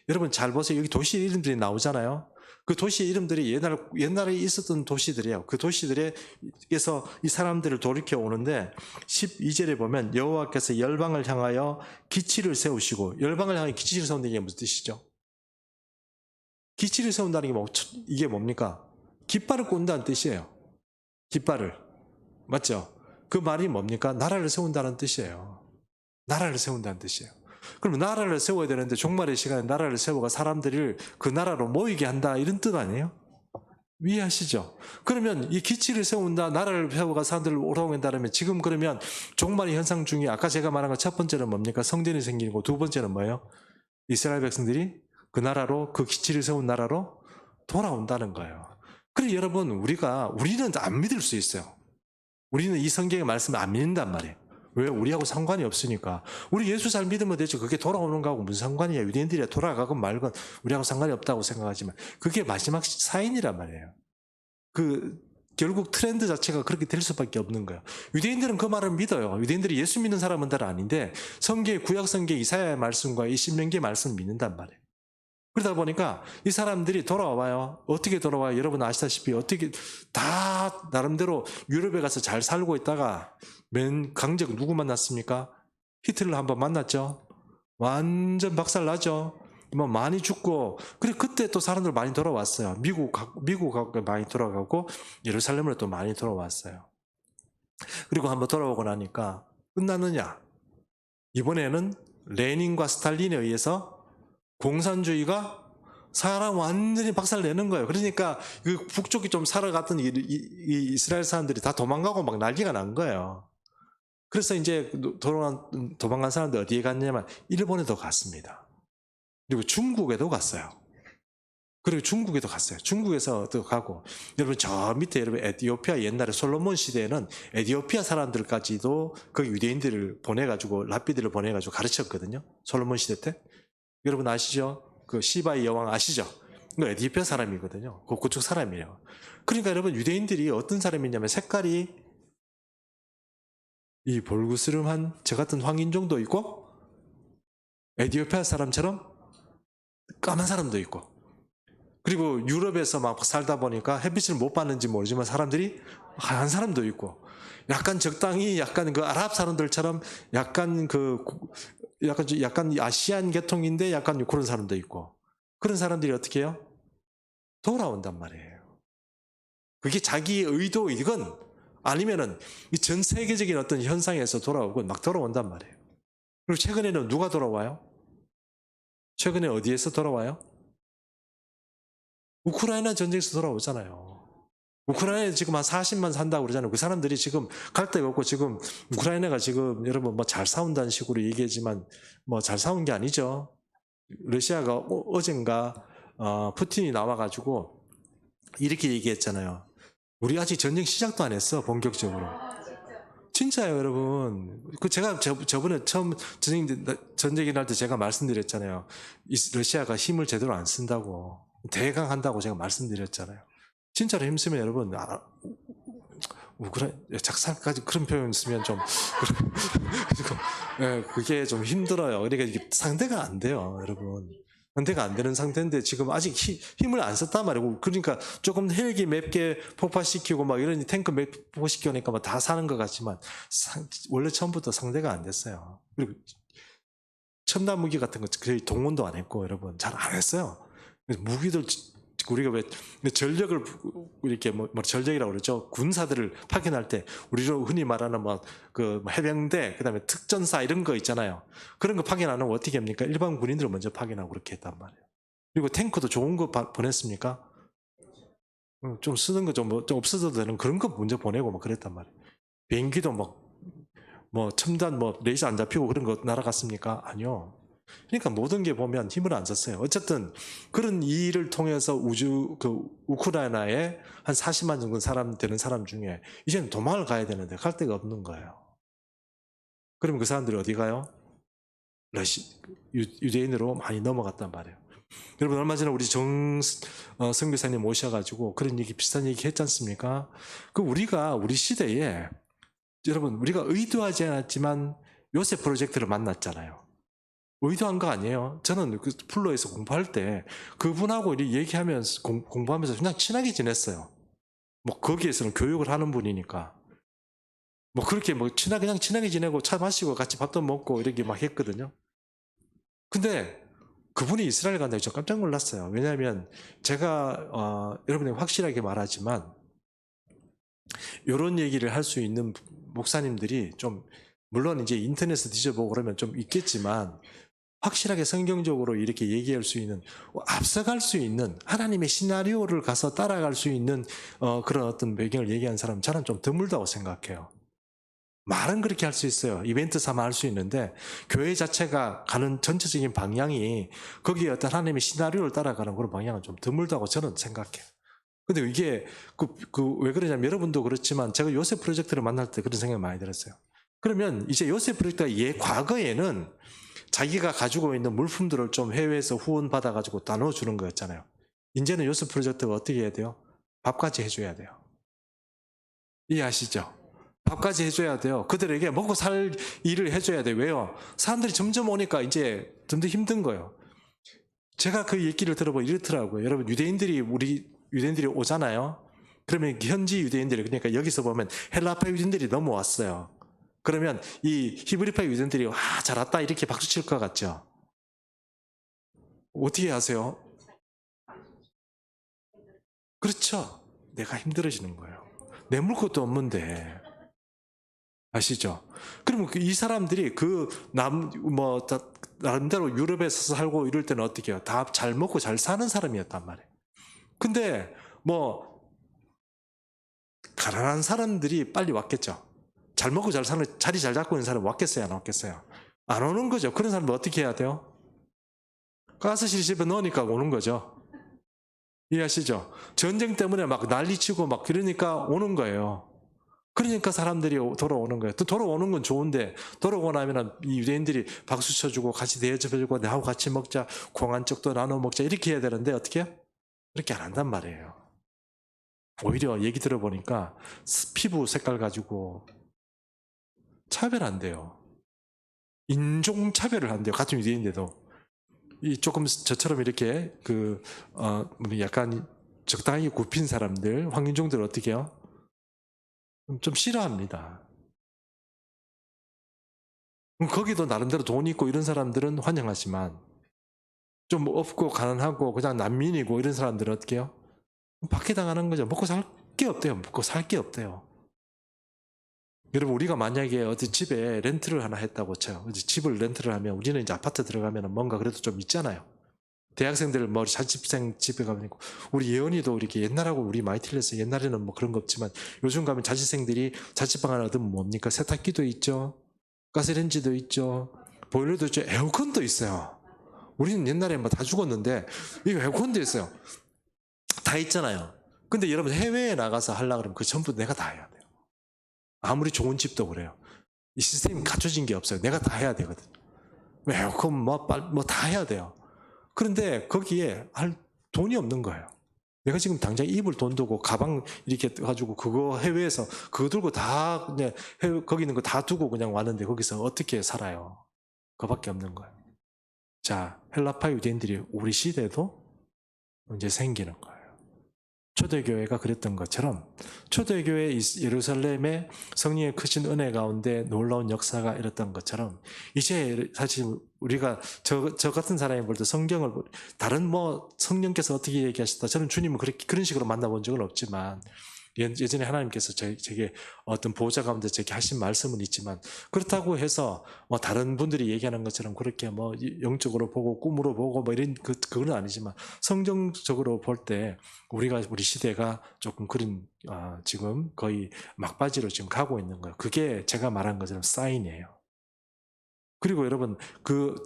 여러분 잘 보세요. 여기 도시 이름들이 나오잖아요. 그 도시 이름들이 옛날에 있었던 도시들이에요. 그 도시들에서 이 사람들을 돌이켜 오는데 12절에 보면 여호와께서 열방을 향하여 기치를 세우시고 열방을 향하여 기치를 세운다는 게 무슨 뜻이죠? 기치를 세운다는 게 이게 뭡니까? 깃발을 꽂는다는 뜻이에요. 깃발을. 맞죠? 그 말이 뭡니까? 나라를 세운다는 뜻이에요. 나라를 세운다는 뜻이에요. 그럼 나라를 세워야 되는데 종말의 시간에 나라를 세워가 사람들을 그 나라로 모이게 한다 이런 뜻 아니에요? 이해하시죠? 그러면 이 기치를 세운다, 나라를 세워가 사람들을 오라고 한다면 지금 그러면 종말의 현상 중에 아까 제가 말한 것 첫 번째는 뭡니까? 성전이 생기는 거. 두 번째는 뭐예요? 이스라엘 백성들이 그 나라로 그 기치를 세운 나라로 돌아온다는 거예요. 그래 여러분 우리는 안 믿을 수 있어요. 우리는 이 성경의 말씀을 안 믿는단 말이에요. 왜? 우리하고 상관이 없으니까. 우리 예수 잘 믿으면 되죠. 그게 돌아오는 거하고 무슨 상관이야. 유대인들이 돌아가건 말건 우리하고 상관이 없다고 생각하지만 그게 마지막 사인이란 말이에요. 결국 트렌드 자체가 그렇게 될 수밖에 없는 거예요. 유대인들은 그 말을 믿어요. 유대인들이 예수 믿는 사람은 다 아닌데 성경의 구약 성경 이사야의 말씀과 이 신명기의 말씀을 믿는단 말이에요. 그러다 보니까 이 사람들이 돌아와요. 어떻게 돌아와요? 여러분 아시다시피 어떻게 다 나름대로 유럽에 가서 잘 살고 있다가 맨 강적 누구 만났습니까? 히틀러 한번 만났죠. 완전 박살나죠. 뭐 많이 죽고 그때 또 사람들 많이 돌아왔어요. 미국 많이 돌아가고 예루살렘으로 또 많이 돌아왔어요. 그리고 한번 돌아오고 나니까 끝났느냐? 이번에는 레닌과 스탈린에 의해서 공산주의가 사람 완전히 박살내는 거예요. 그러니까 그 북쪽이 좀 살아갔던 이 이스라엘 사람들이 다 도망가고 막 난리가 난 거예요. 그래서 이제 도망간 사람들 어디에 갔냐면 일본에도 갔습니다. 그리고 중국에도 갔어요. 그리고 중국에도 갔어요. 중국에서도 가고, 여러분 저 밑에 여러분 에티오피아 옛날에 솔로몬 시대에는 에티오피아 사람들까지도 그 유대인들을 보내가지고 랍비들을 보내가지고 가르쳤거든요. 솔로몬 시대 때. 여러분 아시죠? 그 시바의 여왕 아시죠? 그 에티오피아 사람이거든요. 그쪽 사람이에요. 그러니까 여러분 유대인들이 어떤 사람이냐면 색깔이 이 볼구스름한 저 같은 황인종도 있고 에티오피아 사람처럼 까만 사람도 있고, 그리고 유럽에서 막 살다 보니까 햇빛을 못 받는지 모르지만 사람들이 하얀 사람도 있고, 약간 적당히 약간 그 아랍 사람들처럼 약간 약간 아시안 계통인데 약간 그런 사람도 있고, 그런 사람들이 어떻게 해요? 돌아온단 말이에요. 그게 자기의 의도이건 아니면은 전 세계적인 어떤 현상에서 돌아오고 막 돌아온단 말이에요. 그리고 최근에는 누가 돌아와요? 최근에 어디에서 돌아와요? 우크라이나 전쟁에서 돌아오잖아요. 우크라이나에 지금 한 40만 산다고 그러잖아요. 그 사람들이 지금 갈 데가 없고, 지금 우크라이나가 지금 여러분 뭐 잘 싸운다는 식으로 얘기하지만 뭐 잘 싸운 게 아니죠. 러시아가 어젠가 푸틴이 나와가지고 이렇게 얘기했잖아요. 우리 아직 전쟁 시작도 안 했어, 본격적으로. 진짜요, 여러분. 그 제가 저번에 처음 전쟁이 날 때 제가 말씀드렸잖아요. 러시아가 힘을 제대로 안 쓴다고, 대강한다고 제가 말씀드렸잖아요. 진짜로 힘쓰면 여러분, 작살까지 그런 표현 쓰면 좀 그게 좀 힘들어요. 그러니까 이게 상대가 안 돼요, 여러분. 상대가 안 되는 상태인데 지금 아직 힘을 안 썼단 말이고, 그러니까 조금 헬기 몇 개 폭파시키고 막 이런 탱크 몇 개 폭파시키니까 막 다 사는 것 같지만 원래 처음부터 상대가 안 됐어요. 그리고 첨단 무기 같은 거 거의 동원도 안 했고, 여러분 잘 안 했어요. 무기들 우리가 왜 전력을 이렇게 뭐 전력이라고 그러죠. 군사들을 파견할 때 우리로 흔히 말하는 그 해병대, 그다음에 특전사 이런 거 있잖아요. 그런 거 파견 안 하면 어떻게 합니까? 일반 군인들을 먼저 파견하고 그렇게 했단 말이에요. 그리고 탱크도 좋은 거 보냈습니까? 좀 쓰는 거 좀 없어도 되는 그런 거 먼저 보내고 막 그랬단 말이에요. 비행기도 뭐 첨단 레이저 안 잡히고 그런 거 날아갔습니까? 아니요. 그러니까 모든 게 보면 힘을 안 썼어요. 어쨌든 그런 일을 통해서 우크라이나에 한 40만 정도 되는 사람 중에 이제는 도망을 가야 되는데 갈 데가 없는 거예요. 그러면 그 사람들이 어디 가요? 유대인으로 많이 넘어갔단 말이에요. 여러분 얼마 전에 우리 선교사님 오셔가지고 그런 얘기, 비슷한 얘기 했지 않습니까? 우리 시대에 여러분 우리가 의도하지 않았지만 요셉 프로젝트를 만났잖아요. 의도한 거 아니에요. 저는 그 플로에서 공부할 때 그분하고 얘기하면서 공부하면서 그냥 친하게 지냈어요. 뭐 거기에서는 교육을 하는 분이니까 뭐 그렇게 그냥 친하게 지내고 차 마시고 같이 밥도 먹고 이렇게 막 했거든요. 근데 그분이 이스라엘 간다고 저 깜짝 놀랐어요. 왜냐하면 제가 여러분이 확실하게 말하지만 이런 얘기를 할 수 있는 목사님들이 좀, 물론 이제 인터넷에 뒤져보고 그러면 좀 있겠지만 확실하게 성경적으로 이렇게 얘기할 수 있는, 앞서갈 수 있는, 하나님의 시나리오를 가서 따라갈 수 있는 그런 어떤 배경을 얘기한 사람은 저는 좀 드물다고 생각해요. 말은 그렇게 할 수 있어요. 이벤트 삼아 할 수 있는데 교회 자체가 가는 전체적인 방향이 거기에 어떤 하나님의 시나리오를 따라가는 그런 방향은 좀 드물다고 저는 생각해요. 근데 이게 왜 그러냐면 여러분도 그렇지만 제가 요셉 프로젝트를 만날 때 그런 생각이 많이 들었어요. 그러면 이제 요셉 프로젝트가 과거에는 자기가 가지고 있는 물품들을 좀 해외에서 후원 받아가지고 나눠주는 거였잖아요. 이제는 요셉 프로젝트가 어떻게 해야 돼요? 밥까지 해줘야 돼요. 이해하시죠? 밥까지 해줘야 돼요. 그들에게 먹고 살 일을 해줘야 돼요. 왜요? 사람들이 점점 오니까 이제 좀 더 힘든 거예요. 제가 그 얘기를 들어보면 이렇더라고요. 여러분, 우리 유대인들이 오잖아요. 그러면 현지 유대인들이, 그러니까 여기서 보면 헬라파 유대인들이 넘어왔어요. 그러면 이 히브리파 유대인들이 잘 왔다 이렇게 박수 칠 것 같죠? 어떻게 하세요? 그렇죠. 내가 힘들어지는 거예요. 내물 것도 없는데. 아시죠? 그러면 이 사람들이 나름대로 유럽에서 살고 이럴 때는 어떻게 해요? 다 잘 먹고 잘 사는 사람이었단 말이에요. 근데 가난한 사람들이 빨리 왔겠죠. 잘 먹고 잘 사는, 자리 잘 잡고 있는 사람 왔겠어요? 안 왔겠어요? 안 오는 거죠. 그런 사람들 어떻게 해야 돼요? 가스실 집에 넣으니까 오는 거죠. 이해하시죠? 전쟁 때문에 막 난리치고 막 그러니까 오는 거예요. 그러니까 사람들이 돌아오는 거예요. 또 돌아오는 건 좋은데 돌아오고 나면 이 유대인들이 박수 쳐주고 같이 대접해주고 나하고 같이 먹자, 공한 쪽도 나눠 먹자 이렇게 해야 되는데 어떻게 해요? 그렇게 안 한단 말이에요. 오히려 얘기 들어보니까 피부 색깔 가지고 차별한대요. 인종 차별을 한대요. 같은 유대인인데도. 이 조금 저처럼 이렇게 약간 적당히 굽힌 사람들, 황인종들 어떻게 해요? 좀 싫어합니다. 거기도 나름대로 돈 있고 이런 사람들은 환영하지만 좀 없고 가난하고 그냥 난민이고 이런 사람들은 어떻게 해요? 박해당하는 거죠. 먹고 살 게 없대요. 먹고 살 게 없대요. 여러분 우리가 만약에 어디 집에 렌트를 하나 했다고 쳐요. 집을 렌트를 하면 우리는 이제 아파트 들어가면 뭔가 그래도 좀 있잖아요. 대학생들 뭐 자취생 집에 가면 있고 우리 예언이도 이렇게 옛날하고 우리 많이 틀렸어요. 옛날에는 뭐 그런 거 없지만 요즘 가면 자취생들이 자취방 하나 얻으면 뭡니까? 세탁기도 있죠. 가스레인지도 있죠. 보일러도 있죠. 에어컨도 있어요. 우리는 옛날에 뭐 다 죽었는데 이거 에어컨도 있어요. 다 있잖아요. 근데 여러분 해외에 나가서 하려고 그러면 그 전부 내가 다 해야 돼요. 아무리 좋은 집도 그래요. 이 시스템이 갖춰진 게 없어요. 내가 다 해야 되거든. 에어컨 뭐 다 해야 돼요. 그런데 거기에 할 돈이 없는 거예요. 내가 지금 당장 입을 돈 두고 가방 이렇게 가지고 그거 해외에서 그거 들고 다 그냥 거기 있는 거 다 두고 그냥 왔는데 거기서 어떻게 살아요? 그거밖에 없는 거예요. 자, 헬라파 유대인들이 우리 시대에도 이제 생기는 거예요. 초대교회가 그랬던 것처럼 초대교회 예루살렘의 성령의 크신 은혜 가운데 놀라운 역사가 일었던 것처럼 이제 사실 우리가 저 같은 사람이 볼 때 성경을 다른 뭐 성령께서 어떻게 얘기하시다 저는 주님은 그런 식으로 만나본 적은 없지만 예전에 하나님께서 제게 어떤 보호자 가운데 제게 하신 말씀은 있지만 그렇다고 해서 뭐 다른 분들이 얘기하는 것처럼 그렇게 뭐 영적으로 보고 꿈으로 보고 뭐 이런 그건 아니지만 성경적으로 볼 때 우리 시대가 조금 그런 지금 거의 막바지로 지금 가고 있는 거예요. 그게 제가 말한 것처럼 사인이에요. 그리고 여러분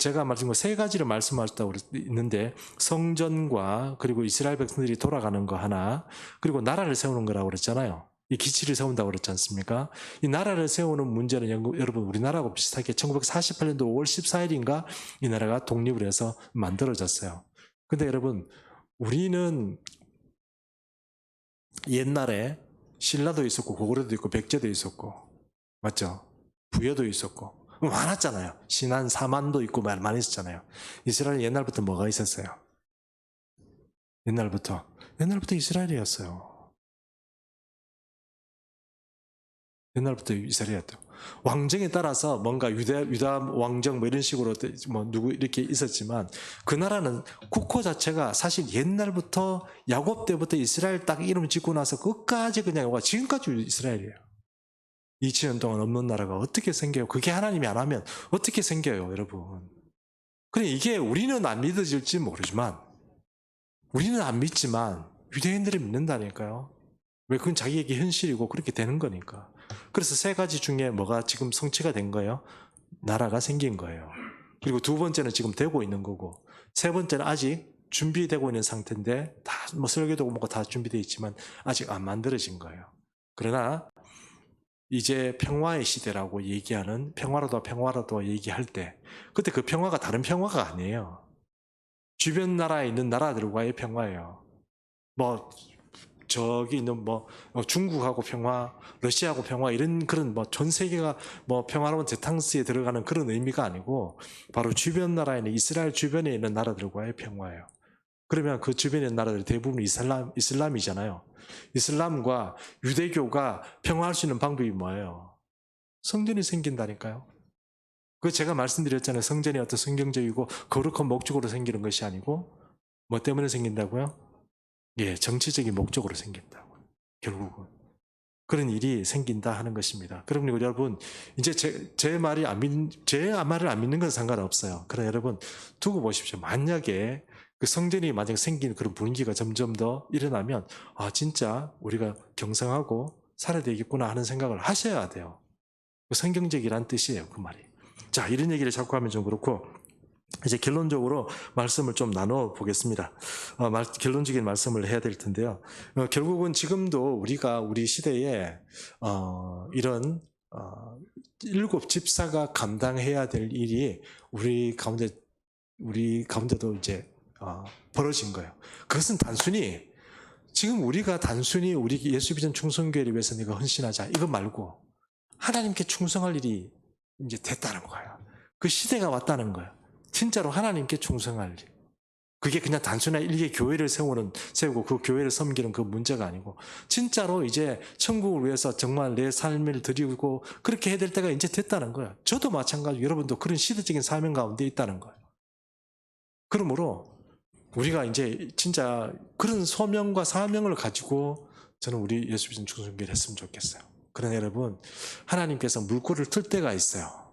제가 말씀 세 가지를 말씀하셨다고 있는데 성전과 그리고 이스라엘 백성들이 돌아가는 거 하나 그리고 나라를 세우는 거라고 그랬잖아요. 이 기치를 세운다고 그랬지 않습니까? 이 나라를 세우는 문제는 여러분 우리나라하고 비슷하게 1948년도 5월 14일인가 이 나라가 독립을 해서 만들어졌어요. 근데 여러분 우리는 옛날에 신라도 있었고 고구려도 있고 백제도 있었고 맞죠? 부여도 있었고 많았잖아요. 신한 사만도 있고 많이 있었잖아요. 이스라엘 옛날부터 뭐가 있었어요? 옛날부터 이스라엘이었어요. 옛날부터 이스라엘이었죠. 왕정에 따라서 뭔가 유다 왕정 뭐 이런 식으로 뭐 누구 이렇게 있었지만 그 나라는 국호 자체가 사실 옛날부터 야곱 때부터 이스라엘 딱 이름 짓고 나서 끝까지 그냥 와 지금까지 이스라엘이에요. 2000년 동안 없는 나라가 어떻게 생겨요? 그게 하나님이 안 하면 어떻게 생겨요, 여러분? 그래 이게 우리는 안 믿어질지 모르지만 우리는 안 믿지만 유대인들이 믿는다니까요. 왜 그건 자기에게 현실이고 그렇게 되는 거니까. 그래서 세 가지 중에 뭐가 지금 성취가 된 거예요? 나라가 생긴 거예요. 그리고 두 번째는 지금 되고 있는 거고 세 번째는 아직 준비되고 있는 상태인데 다 뭐 설계도 뭐가 다 준비되어 있지만 아직 안 만들어진 거예요. 그러나 이제 평화의 시대라고 얘기하는 평화로도 얘기할 때 그때 그 평화가 다른 평화가 아니에요. 주변 나라에 있는 나라들과의 평화예요. 뭐 저기 있는 뭐 중국하고 평화, 러시아하고 평화 이런 그런 뭐 전 세계가 뭐 평화로운 재탕스에 들어가는 그런 의미가 아니고 바로 주변 나라에 있는 이스라엘 주변에 있는 나라들과의 평화예요. 그러면 그 주변에 있는 나라들이 대부분 이슬람이잖아요. 이슬람과 유대교가 평화할 수 있는 방법이 뭐예요? 성전이 생긴다니까요. 그 제가 말씀드렸잖아요. 성전이 어떤 성경적이고 거룩한 목적으로 생기는 것이 아니고 뭐 때문에 생긴다고요? 예, 정치적인 목적으로 생긴다고. 결국은 그런 일이 생긴다 하는 것입니다. 그러면 여러분 이제 제 말을 안 믿는 건 상관없어요. 그러나 여러분 두고 보십시오. 만약에 그 성전이 만약 생기는 그런 분위기가 점점 더 일어나면 진짜 우리가 경성하고 살아야 되겠구나 하는 생각을 하셔야 돼요. 성경적이란 뜻이에요. 그 말이. 자, 이런 얘기를 자꾸 하면 좀 그렇고 이제 결론적으로 말씀을 좀 나눠 보겠습니다. 결론적인 말씀을 해야 될 텐데요. 결국은 지금도 우리가 우리 시대에 이런 일곱 집사가 감당해야 될 일이 우리 가운데도 이제 벌어진 거예요. 그것은 단순히 지금 우리가 단순히 우리 예수비전 충성교회를 위해서 내가 헌신하자 이거 말고 하나님께 충성할 일이 이제 됐다는 거예요. 그 시대가 왔다는 거예요. 진짜로 하나님께 충성할 일. 그게 그냥 단순한 일개 교회를 세우고 그 교회를 섬기는 그 문제가 아니고 진짜로 이제 천국을 위해서 정말 내 삶을 드리고 그렇게 해야 될 때가 이제 됐다는 거예요. 저도 마찬가지로 여러분도 그런 시대적인 사명 가운데 있다는 거예요. 그러므로 우리가 이제 진짜 그런 소명과 사명을 가지고 저는 우리 예수비전 충성교회를 했으면 좋겠어요. 그러나 여러분, 하나님께서 물꼬를 틀 때가 있어요.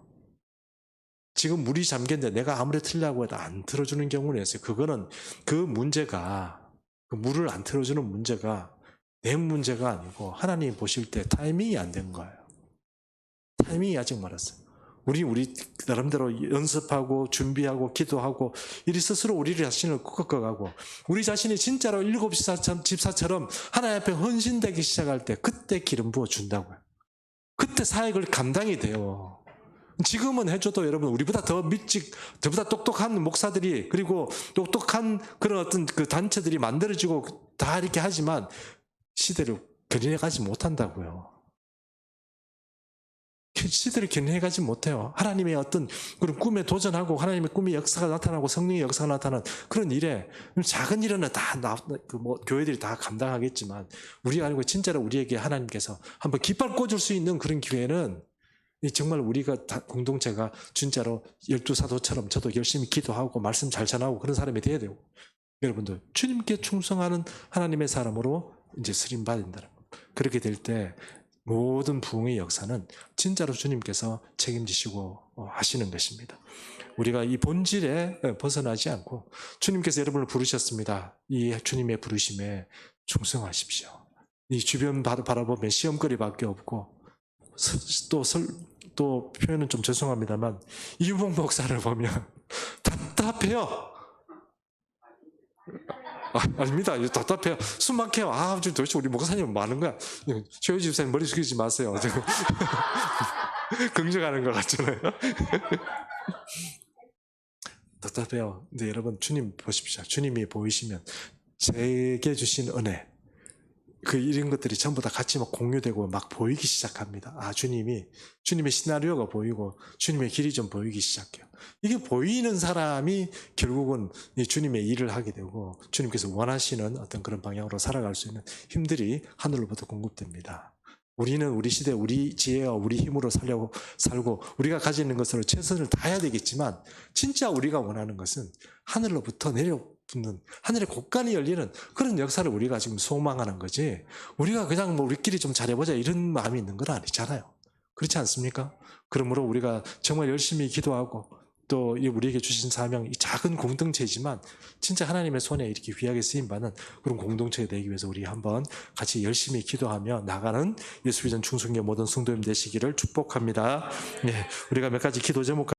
지금 물이 잠겼는데 내가 아무리 틀려고 해도 안 틀어주는 경우는 있어요. 그거는 그 문제가, 그 물을 안 틀어주는 문제가 내 문제가 아니고 하나님이 보실 때 타이밍이 안 된 거예요. 타이밍이 아직 멀었어요. 우리 나름대로 연습하고 준비하고 기도하고 이리 스스로 우리 자신을 꺾어가고 우리 자신이 진짜로 일곱 집사처럼 하나님 앞에 헌신되기 시작할 때 그때 기름 부어 준다고요. 그때 사역을 감당이 돼요. 지금은 해줘도 여러분 우리보다 더 저보다 똑똑한 목사들이 그리고 똑똑한 그런 어떤 그 단체들이 만들어지고 다 이렇게 하지만 시대를 견인해가지 못한다고요. 시대를 견인해가지 못해요. 하나님의 어떤 그런 꿈에 도전하고 하나님의 꿈의 역사가 나타나고 성령의 역사가 나타나는 그런 일에 작은 일은 다 교회들이 다 감당하겠지만 우리가 아니고 진짜로 우리에게 하나님께서 한번 깃발 꽂을 수 있는 그런 기회는 정말 우리가 공동체가 진짜로 12사도처럼 저도 열심히 기도하고 말씀 잘 전하고 그런 사람이 돼야 되고 여러분들 주님께 충성하는 하나님의 사람으로 이제 쓰임 받는다는 거. 그렇게 될 때 모든 부흥의 역사는 진짜로 주님께서 책임지시고 하시는 것입니다. 우리가 이 본질에 벗어나지 않고 주님께서 여러분을 부르셨습니다. 이 주님의 부르심에 충성하십시오. 이 주변 바라보면 시험거리밖에 없고 또 표현은 좀 죄송합니다만 이유봉 목사를 보면 답답해요. 아닙니다. 답답해요. 숨 막혀요. 도대체 우리 목사님 뭐 하는 거야? 최효지 집사님 머리 숙이지 마세요. 긍정하는 것 같잖아요. 답답해요. 근데 여러분 주님 보십시오. 주님이 보이시면 제게 주신 은혜 이런 것들이 전부 다 같이 막 공유되고 막 보이기 시작합니다. 주님의 시나리오가 보이고 주님의 길이 좀 보이기 시작해요. 이게 보이는 사람이 결국은 주님의 일을 하게 되고 주님께서 원하시는 어떤 그런 방향으로 살아갈 수 있는 힘들이 하늘로부터 공급됩니다. 우리는 우리 시대, 우리 지혜와 우리 힘으로 살고 우리가 가지는 것으로 최선을 다해야 되겠지만 진짜 우리가 원하는 것은 하늘로부터 내려붙는 하늘의 곳간이 열리는 그런 역사를 우리가 지금 소망하는 거지 우리가 그냥 우리끼리 좀 잘해보자 이런 마음이 있는 건 아니잖아요. 그렇지 않습니까? 그러므로 우리가 정말 열심히 기도하고 또 우리에게 주신 사명, 이 작은 공동체이지만 진짜 하나님의 손에 이렇게 귀하게 쓰임받는 그런 공동체가 되기 위해서 우리 한번 같이 열심히 기도하며 나가는 예수비전 충성교회 모든 성도님 되시기를 축복합니다. 우리가 몇 가지 기도 제목